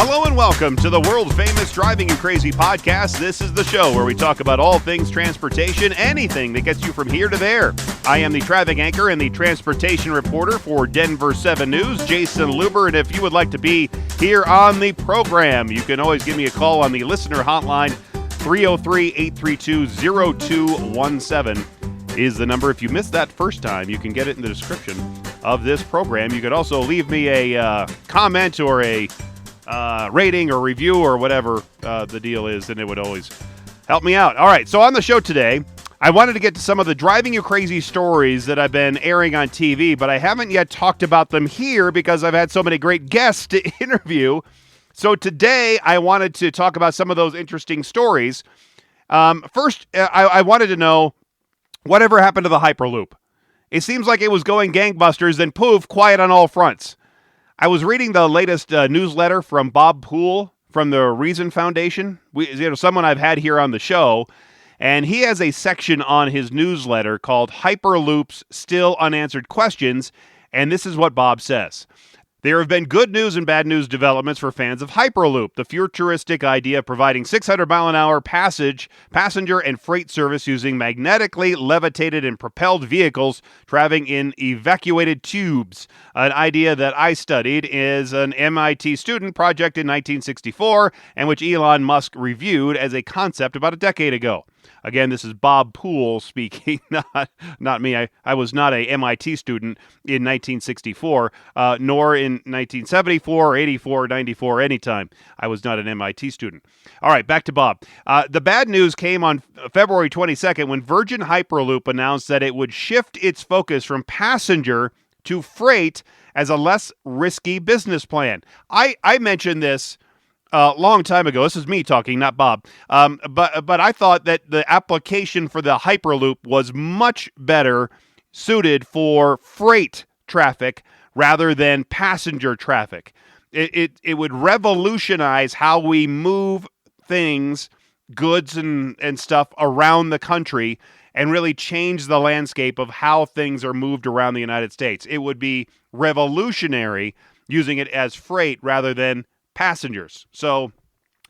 Hello and welcome to the world-famous Driving You Crazy podcast. This is the show where we talk about all things transportation, anything that gets you from here to there. I am the traffic anchor and the transportation reporter for Denver 7 News, Jason Luber, and if you would like to be here on the program, you can always give me a call on the listener hotline. 303-832-0217 is the number. If you missed that first time, you can get it in the description of this program. You could also leave me a comment or a rating or review or whatever the deal is, and it would always help me out. All right, so on the show today, I wanted to get to some of the Driving You Crazy stories that I've been airing on TV, but I haven't yet talked about them here because I've had so many great guests to interview. So today, I wanted to talk about some of those interesting stories. First, I wanted to know whatever happened to the Hyperloop. It seems like it was going gangbusters, then poof, quiet on all fronts. I was reading the latest newsletter from Bob Poole from the Reason Foundation, someone I've had here on the show, and he has a section on his newsletter called Hyperloop's Still Unanswered Questions, and this is what Bob says. There have been good news and bad news developments for fans of Hyperloop, the futuristic idea of providing 600-mile-an-hour passenger and freight service using magnetically levitated and propelled vehicles traveling in evacuated tubes. An idea that I studied is an MIT student project in 1964 and which Elon Musk reviewed as a concept about a decade ago. Again, this is Bob Poole speaking, not me. I was not a MIT student in 1964, nor in 1974, or 84, or 94, anytime. I was not an MIT student. All right, back to Bob. The bad news came on February 22nd when Virgin Hyperloop announced that it would shift its focus from passenger to freight as a less risky business plan. I mentioned this a long time ago. This is me talking, not Bob. But I thought that the application for the Hyperloop was much better suited for freight traffic rather than passenger traffic. It would revolutionize how we move things, goods and stuff around the country and really change the landscape of how things are moved around the United States. It would be revolutionary using it as freight rather than passengers. So,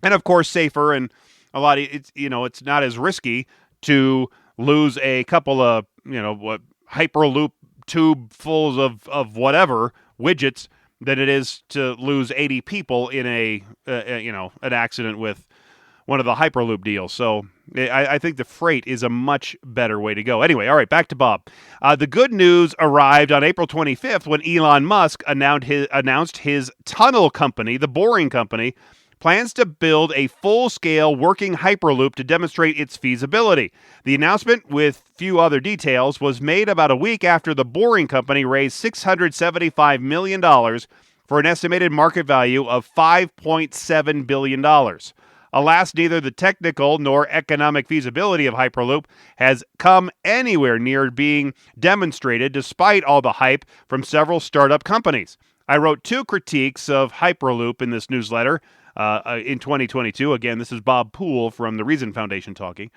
and of course, safer and it's not as risky to lose a couple of, Hyperloop tube fulls of whatever widgets than it is to lose 80 people in an accident with one of the Hyperloop deals. So I think the freight is a much better way to go. Anyway, all right, back to Bob. The good news arrived on April 25th when Elon Musk announced his tunnel company, the Boring Company, plans to build a full-scale working Hyperloop to demonstrate its feasibility. The announcement, with few other details, was made about a week after the Boring Company raised $675 million for an estimated market value of $5.7 billion. Alas, neither the technical nor economic feasibility of Hyperloop has come anywhere near being demonstrated despite all the hype from several startup companies. I wrote 2 critiques of Hyperloop in this newsletter in 2022. Again, this is Bob Poole from the Reason Foundation talking.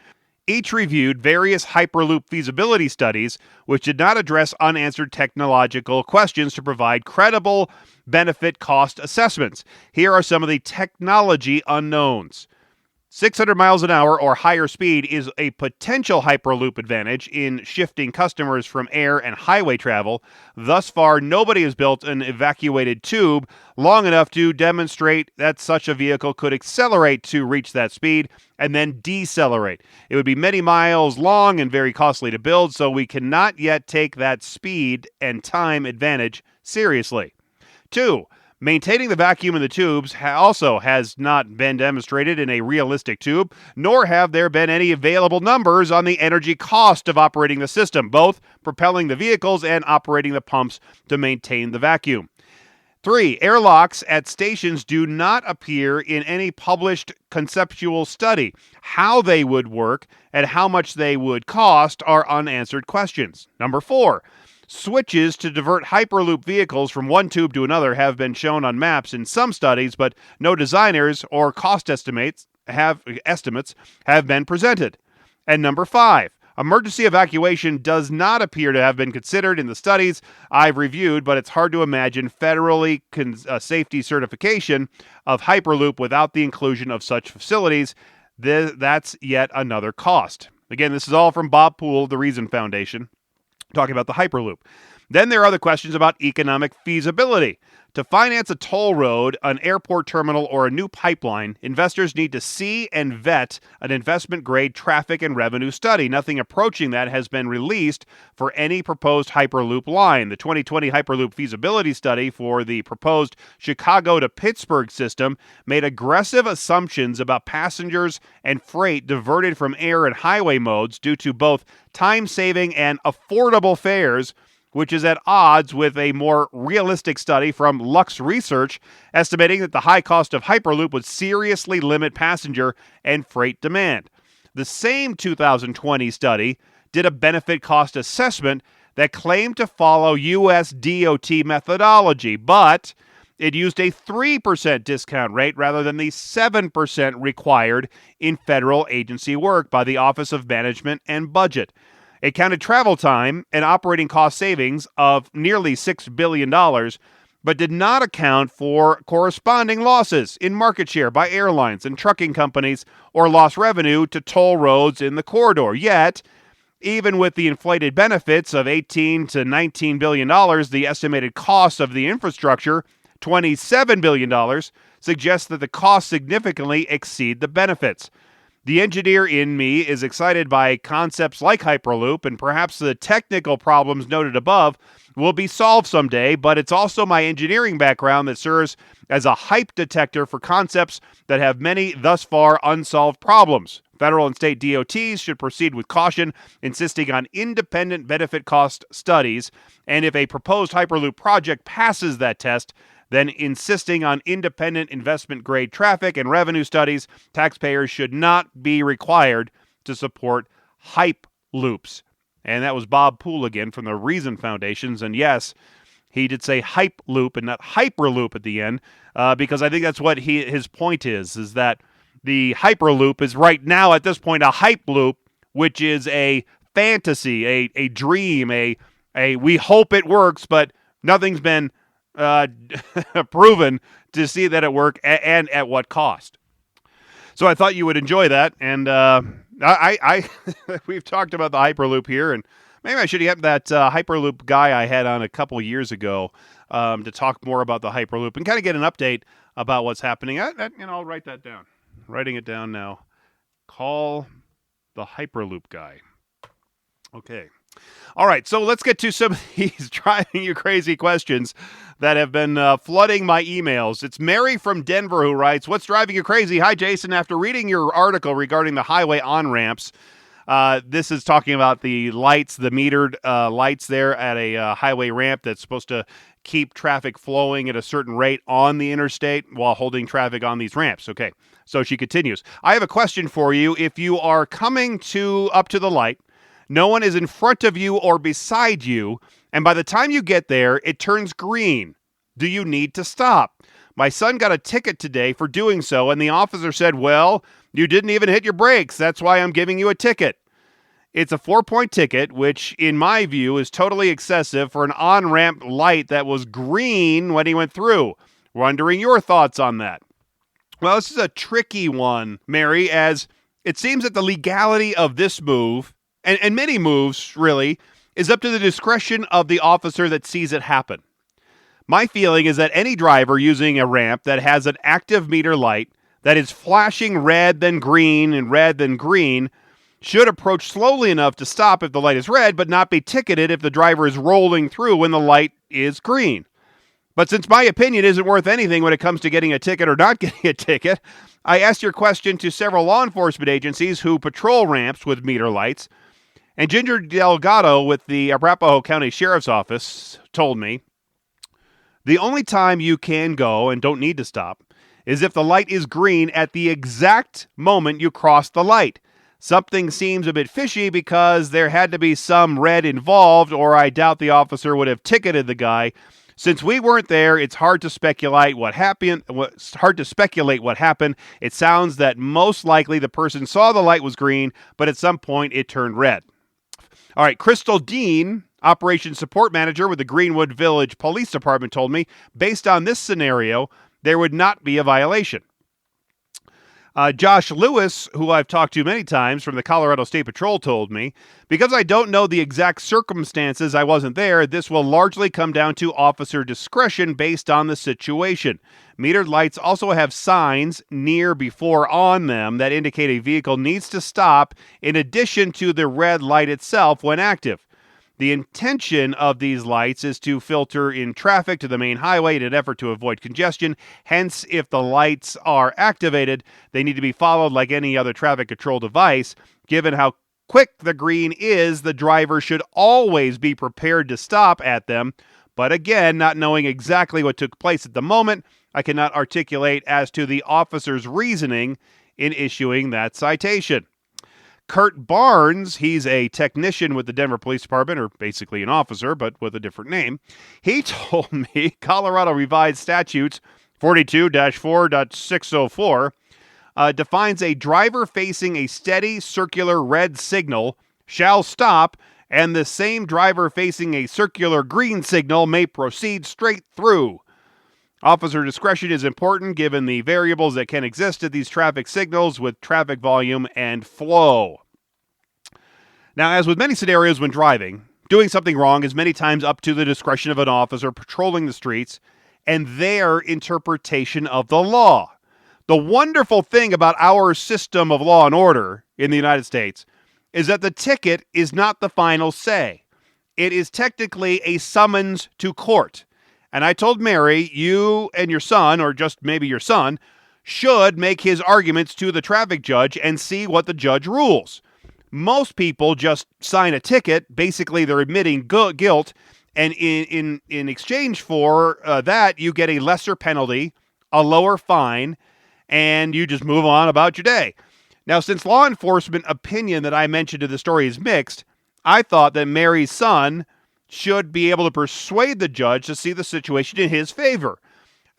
Each reviewed various Hyperloop feasibility studies which did not address unanswered technological questions to provide credible benefit-cost assessments. Here are some of the technology unknowns. 600 miles an hour or higher speed is a potential Hyperloop advantage in shifting customers from air and highway travel. Thus far, nobody has built an evacuated tube long enough to demonstrate that such a vehicle could accelerate to reach that speed and then decelerate. It would be many miles long and very costly to build, so we cannot yet take that speed and time advantage seriously. 2. Maintaining the vacuum in the tubes also has not been demonstrated in a realistic tube, nor have there been any available numbers on the energy cost of operating the system, both propelling the vehicles and operating the pumps to maintain the vacuum. 3. Airlocks at stations do not appear in any published conceptual study. How they would work and how much they would cost are unanswered questions. Number 4. Switches to divert Hyperloop vehicles from one tube to another have been shown on maps in some studies, but no designers or cost estimates have been presented. And number 5, Emergency evacuation does not appear to have been considered in the studies I've reviewed, but it's hard to imagine federally safety certification of Hyperloop without the inclusion of such facilities. That's yet another cost. Again, this is all from Bob Poole, the Reason Foundation, talking about the Hyperloop. Then there are the questions about economic feasibility. To finance a toll road, an airport terminal, or a new pipeline, investors need to see and vet an investment-grade traffic and revenue study. Nothing approaching that has been released for any proposed Hyperloop line. The 2020 Hyperloop feasibility study for the proposed Chicago to Pittsburgh system made aggressive assumptions about passengers and freight diverted from air and highway modes due to both time-saving and affordable fares, which is at odds with a more realistic study from Lux Research, estimating that the high cost of Hyperloop would seriously limit passenger and freight demand. The same 2020 study did a benefit-cost assessment that claimed to follow U.S. DOT methodology, but it used a 3% discount rate rather than the 7% required in federal agency work by the Office of Management and Budget. It counted travel time and operating cost savings of nearly $6 billion, but did not account for corresponding losses in market share by airlines and trucking companies or lost revenue to toll roads in the corridor. Yet, even with the inflated benefits of $18 to $19 billion, the estimated cost of the infrastructure, $27 billion, suggests that the costs significantly exceed the benefits. The engineer in me is excited by concepts like Hyperloop, and perhaps the technical problems noted above will be solved someday, but it's also my engineering background that serves as a hype detector for concepts that have many thus far unsolved problems. Federal and state DOTs should proceed with caution, insisting on independent benefit cost studies, and if a proposed Hyperloop project passes that test, then insisting on independent investment-grade traffic and revenue studies. Taxpayers should not be required to support hype loops. And that was Bob Poole again from the Reason Foundations. And yes, he did say hype loop and not hyperloop at the end, because I think that's what his point is that the hyperloop is right now at this point a hype loop, which is a fantasy, a dream, a we hope it works, but nothing's been proven to see that it work and at what cost. So I thought you would enjoy that, and I we've talked about the Hyperloop here, and maybe I should get that Hyperloop guy I had on a couple years ago to talk more about the Hyperloop and kind of get an update about what's happening. I'll write that down. Writing it down now. Call the Hyperloop guy. Okay. All right, so let's get to some of these driving you crazy questions that have been flooding my emails. It's Mary from Denver who writes, "What's driving you crazy? Hi, Jason. After reading your article regarding the highway on-ramps," this is talking about the lights, the metered lights there at a highway ramp that's supposed to keep traffic flowing at a certain rate on the interstate while holding traffic on these ramps. Okay, so she continues, "I have a question for you. If you are coming up to the light, no one is in front of you or beside you, and by the time you get there, it turns green. Do you need to stop? My son got a ticket today for doing so, and the officer said, 'Well, you didn't even hit your brakes. That's why I'm giving you a ticket.' It's a 4-point ticket, which, in my view, is totally excessive for an on-ramp light that was green when he went through. Wondering your thoughts on that." Well, this is a tricky one, Mary, as it seems that the legality of this move and many moves, really, is up to the discretion of the officer that sees it happen. My feeling is that any driver using a ramp that has an active meter light that is flashing red, then green, and red, then green, should approach slowly enough to stop if the light is red, but not be ticketed if the driver is rolling through when the light is green. But since my opinion isn't worth anything when it comes to getting a ticket or not getting a ticket, I asked your question to several law enforcement agencies who patrol ramps with meter lights, and Ginger Delgado with the Arapahoe County Sheriff's Office told me, "The only time you can go and don't need to stop is if the light is green at the exact moment you cross the light. Something seems a bit fishy because there had to be some red involved, or I doubt the officer would have ticketed the guy. Since we weren't there, it's hard to speculate what happened. It sounds that most likely the person saw the light was green, but at some point it turned red." All right, Crystal Dean, Operations Support Manager with the Greenwood Village Police Department, told me, based on this scenario, there would not be a violation. Josh Lewis, who I've talked to many times from the Colorado State Patrol, told me, because I don't know the exact circumstances, I wasn't there, this will largely come down to officer discretion based on the situation. Metered lights also have signs near, before, on them that indicate a vehicle needs to stop in addition to the red light itself when active. The intention of these lights is to filter in traffic to the main highway in an effort to avoid congestion. Hence, if the lights are activated, they need to be followed like any other traffic control device. Given how quick the green is, the driver should always be prepared to stop at them. But again, not knowing exactly what took place at the moment, I cannot articulate as to the officer's reasoning in issuing that citation. Kurt Barnes, he's a technician with the Denver Police Department, or basically an officer, but with a different name. He told me Colorado Revised Statutes 42-4.604 defines a driver facing a steady circular red signal shall stop, and the same driver facing a circular green signal may proceed straight through. Officer discretion is important given the variables that can exist at these traffic signals with traffic volume and flow. Now, as with many scenarios when driving, doing something wrong is many times up to the discretion of an officer patrolling the streets and their interpretation of the law. The wonderful thing about our system of law and order in the United States is that the ticket is not the final say. It is technically a summons to court. And I told Mary, you and your son, or just maybe your son, should make his arguments to the traffic judge and see what the judge rules. Most people just sign a ticket. Basically, they're admitting guilt. And in exchange for that, you get a lesser penalty, a lower fine, and you just move on about your day. Now, since law enforcement opinion that I mentioned in the story is mixed, I thought that Mary's son should be able to persuade the judge to see the situation in his favor.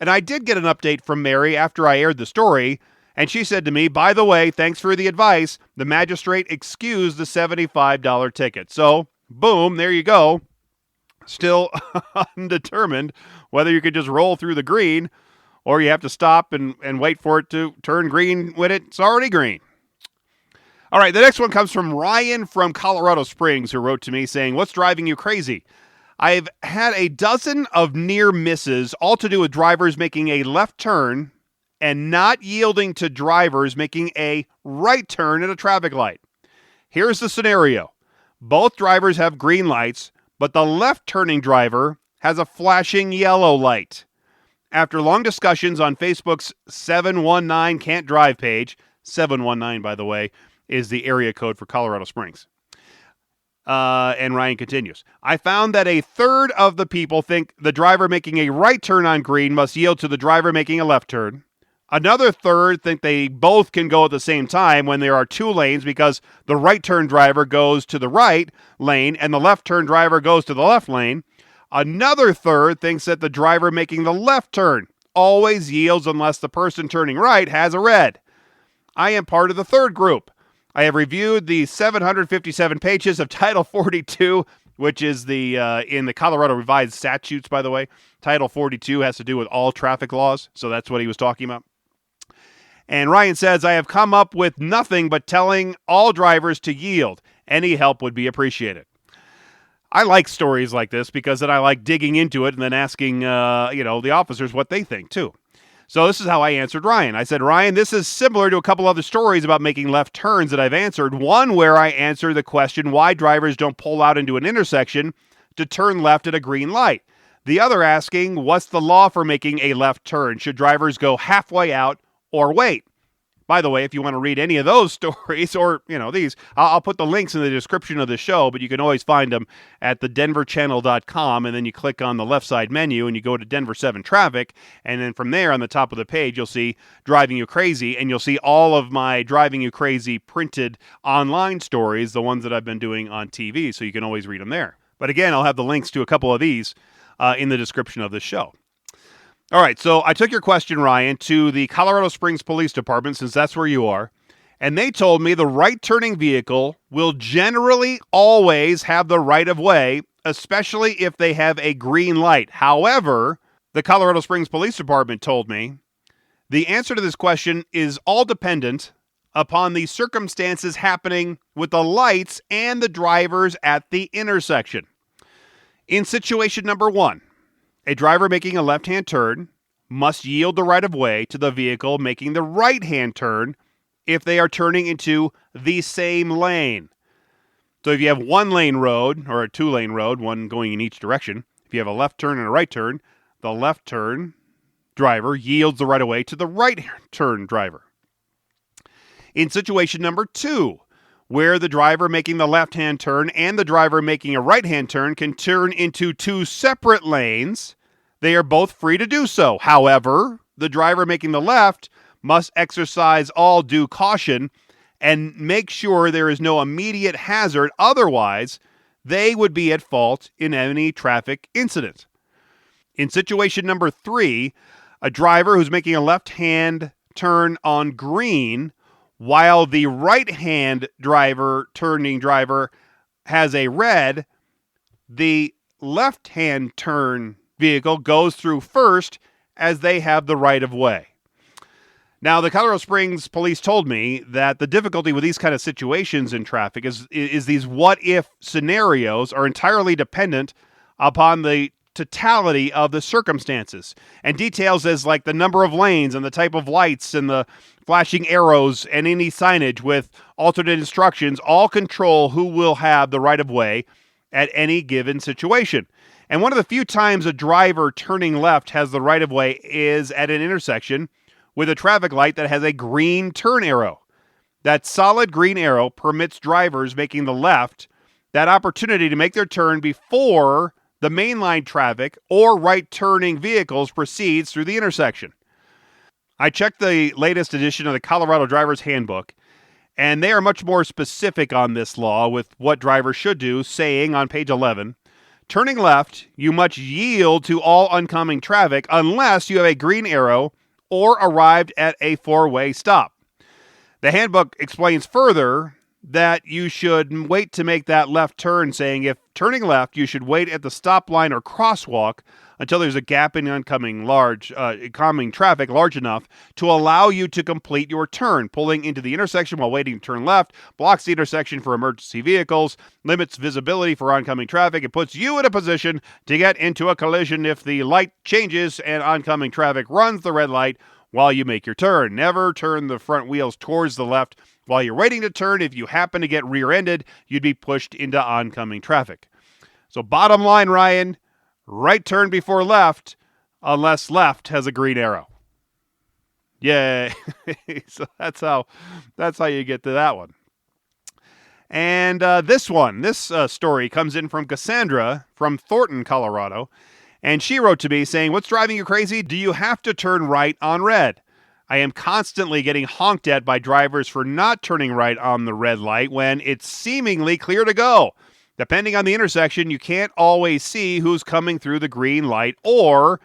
And I did get an update from Mary after I aired the story, and she said to me, by the way, thanks for the advice, the magistrate excused the $75 ticket. So, boom, there you go. Still undetermined whether you could just roll through the green or you have to stop and wait for it to turn green when it's already green. All right, the next one comes from Ryan from Colorado Springs, who wrote to me saying, what's driving you crazy? I've had a dozen of near misses, all to do with drivers making a left turn and not yielding to drivers making a right turn at a traffic light. Here's the scenario. Both drivers have green lights, but the left-turning driver has a flashing yellow light. After long discussions on Facebook's 719 Can't Drive page, 719, by the way, is the area code for Colorado Springs. And Ryan continues, I found that a third of the people think the driver making a right turn on green must yield to the driver making a left turn. Another third think they both can go at the same time when there are two lanes because the right turn driver goes to the right lane and the left turn driver goes to the left lane. Another third thinks that the driver making the left turn always yields unless the person turning right has a red. I am part of the third group. I have reviewed the 757 pages of Title 42, which is the in the Colorado Revised Statutes, by the way. Title 42 has to do with all traffic laws, so that's what he was talking about. And Ryan says, I have come up with nothing but telling all drivers to yield. Any help would be appreciated. I like stories like this because then I like digging into it and then asking, the officers what they think, too. So this is how I answered Ryan. I said, Ryan, this is similar to a couple other stories about making left turns that I've answered. One where I answered the question why drivers don't pull out into an intersection to turn left at a green light. The other asking, what's the law for making a left turn? Should drivers go halfway out or wait? By the way, if you want to read any of those stories or, these, I'll put the links in the description of the show, but you can always find them at thedenverchannel.com, and then you click on the left side menu and you go to Denver 7 Traffic, and then from there on the top of the page, you'll see Driving You Crazy, and you'll see all of my Driving You Crazy printed online stories, the ones that I've been doing on TV, so you can always read them there. But again, I'll have the links to a couple of these in the description of this show. All right, so I took your question, Ryan, to the Colorado Springs Police Department, since that's where you are, And they told me the right turning vehicle will generally always have the right of way, especially if they have a green light. However, the Colorado Springs Police Department told me the answer to this question is all dependent upon the circumstances happening with the lights and the drivers at the intersection. In situation number 1, a driver making a left-hand turn must yield the right of way to the vehicle making the right-hand turn if they are turning into the same lane. So if you have one lane road or a 2-lane road, one going in each direction, if you have a left turn and a right turn, the left turn driver yields the right of way to the right turn driver. In situation number 2, where the driver making the left-hand turn and the driver making a right-hand turn can turn into 2 separate lanes, they are both free to do so. However, the driver making the left must exercise all due caution and make sure there is no immediate hazard. Otherwise, they would be at fault in any traffic incident. In situation number 3, a driver who's making a left-hand turn on green while the right-hand turning driver has a red, the left-hand turn vehicle goes through first as they have the right of way. Now, the Colorado Springs police told me that the difficulty with these kind of situations in traffic is these what-if scenarios are entirely dependent upon the totality of the circumstances. And details as like the number of lanes and the type of lights and the flashing arrows and any signage with alternate instructions all control who will have the right of way at any given situation. And one of the few times a driver turning left has the right of way is at an intersection with a traffic light that has a green turn arrow. That solid green arrow permits drivers making the left that opportunity to make their turn before the mainline traffic or right-turning vehicles proceeds through the intersection. I checked the latest edition of the Colorado Driver's Handbook, and they are much more specific on this law with what drivers should do, saying on page 11, turning left, you must yield to all oncoming traffic unless you have a green arrow or arrived at a 4-way stop. The handbook explains further that you should wait to make that left turn, saying if turning left, you should wait at the stop line or crosswalk until there's a gap in oncoming traffic large enough to allow you to complete your turn. Pulling into the intersection while waiting to turn left blocks the intersection for emergency vehicles, limits visibility for oncoming traffic, and puts you in a position to get into a collision if the light changes and oncoming traffic runs the red light while you make your turn. Never turn the front wheels towards the left while you're waiting to turn. If you happen to get rear-ended, you'd be pushed into oncoming traffic. So bottom line, Ryan, right turn before left, unless left has a green arrow. Yay. So that's how you get to that one. And this story comes in from Cassandra from Thornton, Colorado. And she wrote to me saying, "What's driving you crazy? Do you have to turn right on red? I am constantly getting honked at by drivers for not turning right on the red light when it's seemingly clear to go. Depending on the intersection, you can't always see who's coming through the green light or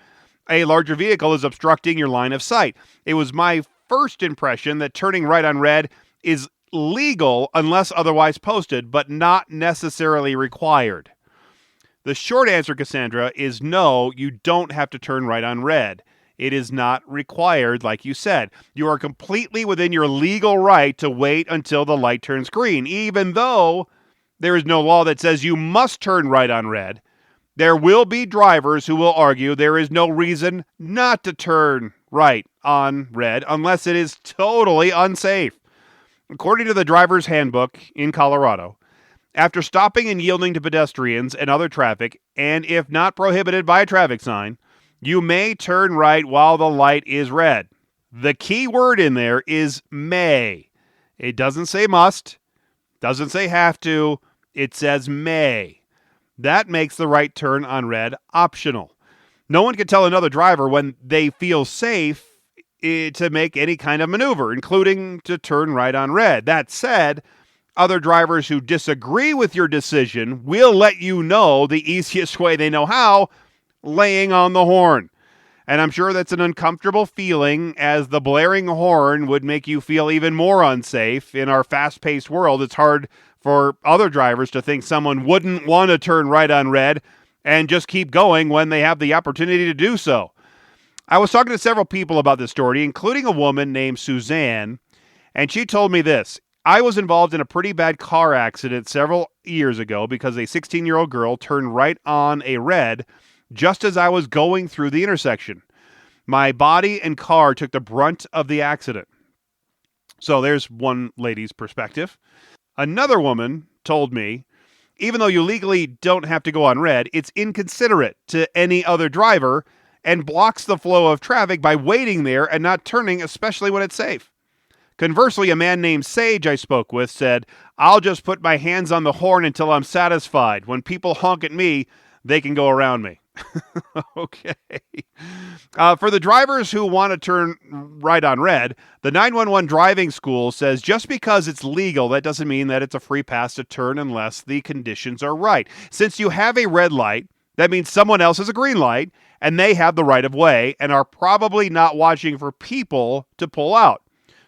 a larger vehicle is obstructing your line of sight. It was my first impression that turning right on red is legal unless otherwise posted, but not necessarily required." The short answer, Cassandra, is no, you don't have to turn right on red. It is not required, like you said. You are completely within your legal right to wait until the light turns green, even though there is no law that says you must turn right on red. There will be drivers who will argue there is no reason not to turn right on red unless it is totally unsafe. According to the Driver's Handbook in Colorado, after stopping and yielding to pedestrians and other traffic, and if not prohibited by a traffic sign, you may turn right while the light is red. The key word in there is may. It doesn't say must, doesn't say have to, it says may. That makes the right turn on red optional. No one can tell another driver when they feel safe to make any kind of maneuver, including to turn right on red. That said, other drivers who disagree with your decision will let you know the easiest way they know how, laying on the horn. And I'm sure that's an uncomfortable feeling, as the blaring horn would make you feel even more unsafe. In our fast-paced world, it's hard for other drivers to think someone wouldn't want to turn right on red and just keep going when they have the opportunity to do so. I was talking to several people about this story, including a woman named Suzanne, and she told me this. I was involved in a pretty bad car accident several years ago because a 16-year-old girl turned right on a red just as I was going through the intersection. My body and car took the brunt of the accident. So there's one lady's perspective. Another woman told me, even though you legally don't have to go on red, it's inconsiderate to any other driver and blocks the flow of traffic by waiting there and not turning, especially when it's safe. Conversely, a man named Sage I spoke with said, I'll just put my hands on the horn until I'm satisfied. When people honk at me, they can go around me. Okay. For the drivers who want to turn right on red, the 911 driving school says just because it's legal, that doesn't mean that it's a free pass to turn unless the conditions are right. Since you have a red light, that means someone else has a green light, and they have the right of way and are probably not watching for people to pull out.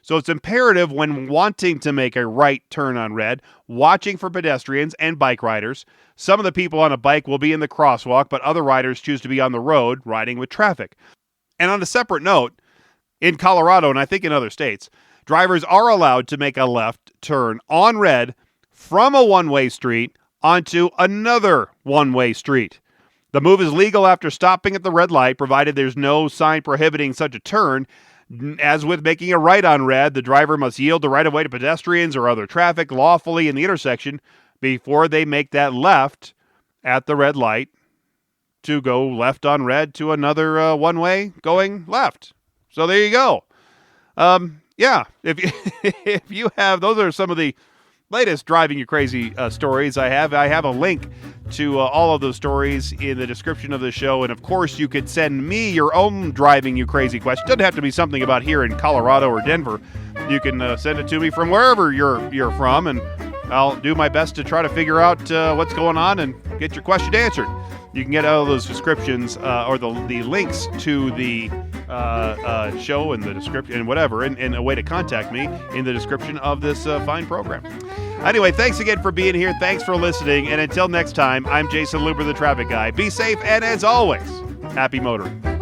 So it's imperative when wanting to make a right turn on red, watching for pedestrians and bike riders. Some of the people on a bike will be in the crosswalk, but other riders choose to be on the road riding with traffic. And on a separate note, in Colorado, and I think in other states, drivers are allowed to make a left turn on red from a one-way street onto another one-way street. The move is legal after stopping at the red light, provided there's no sign prohibiting such a turn. As with making a right on red, the driver must yield the right-of-way to pedestrians or other traffic lawfully in the intersection before they make that left at the red light to go left on red to another one-way going left. So there you go. Yeah, if you have, those are some of the latest Driving You Crazy stories I have. I have a link to all of those stories in the description of the show. And of course, you could send me your own Driving You Crazy question. It doesn't have to be something about here in Colorado or Denver. You can send it to me from wherever you're from, and I'll do my best to try to figure out what's going on and get your question answered. You can get all of those descriptions or the links to the show and the description and whatever, and a way to contact me in the description of this fine program. Anyway, thanks again for being here. Thanks for listening. And until next time, I'm Jason Luber, the traffic guy. Be safe, and as always, happy motoring.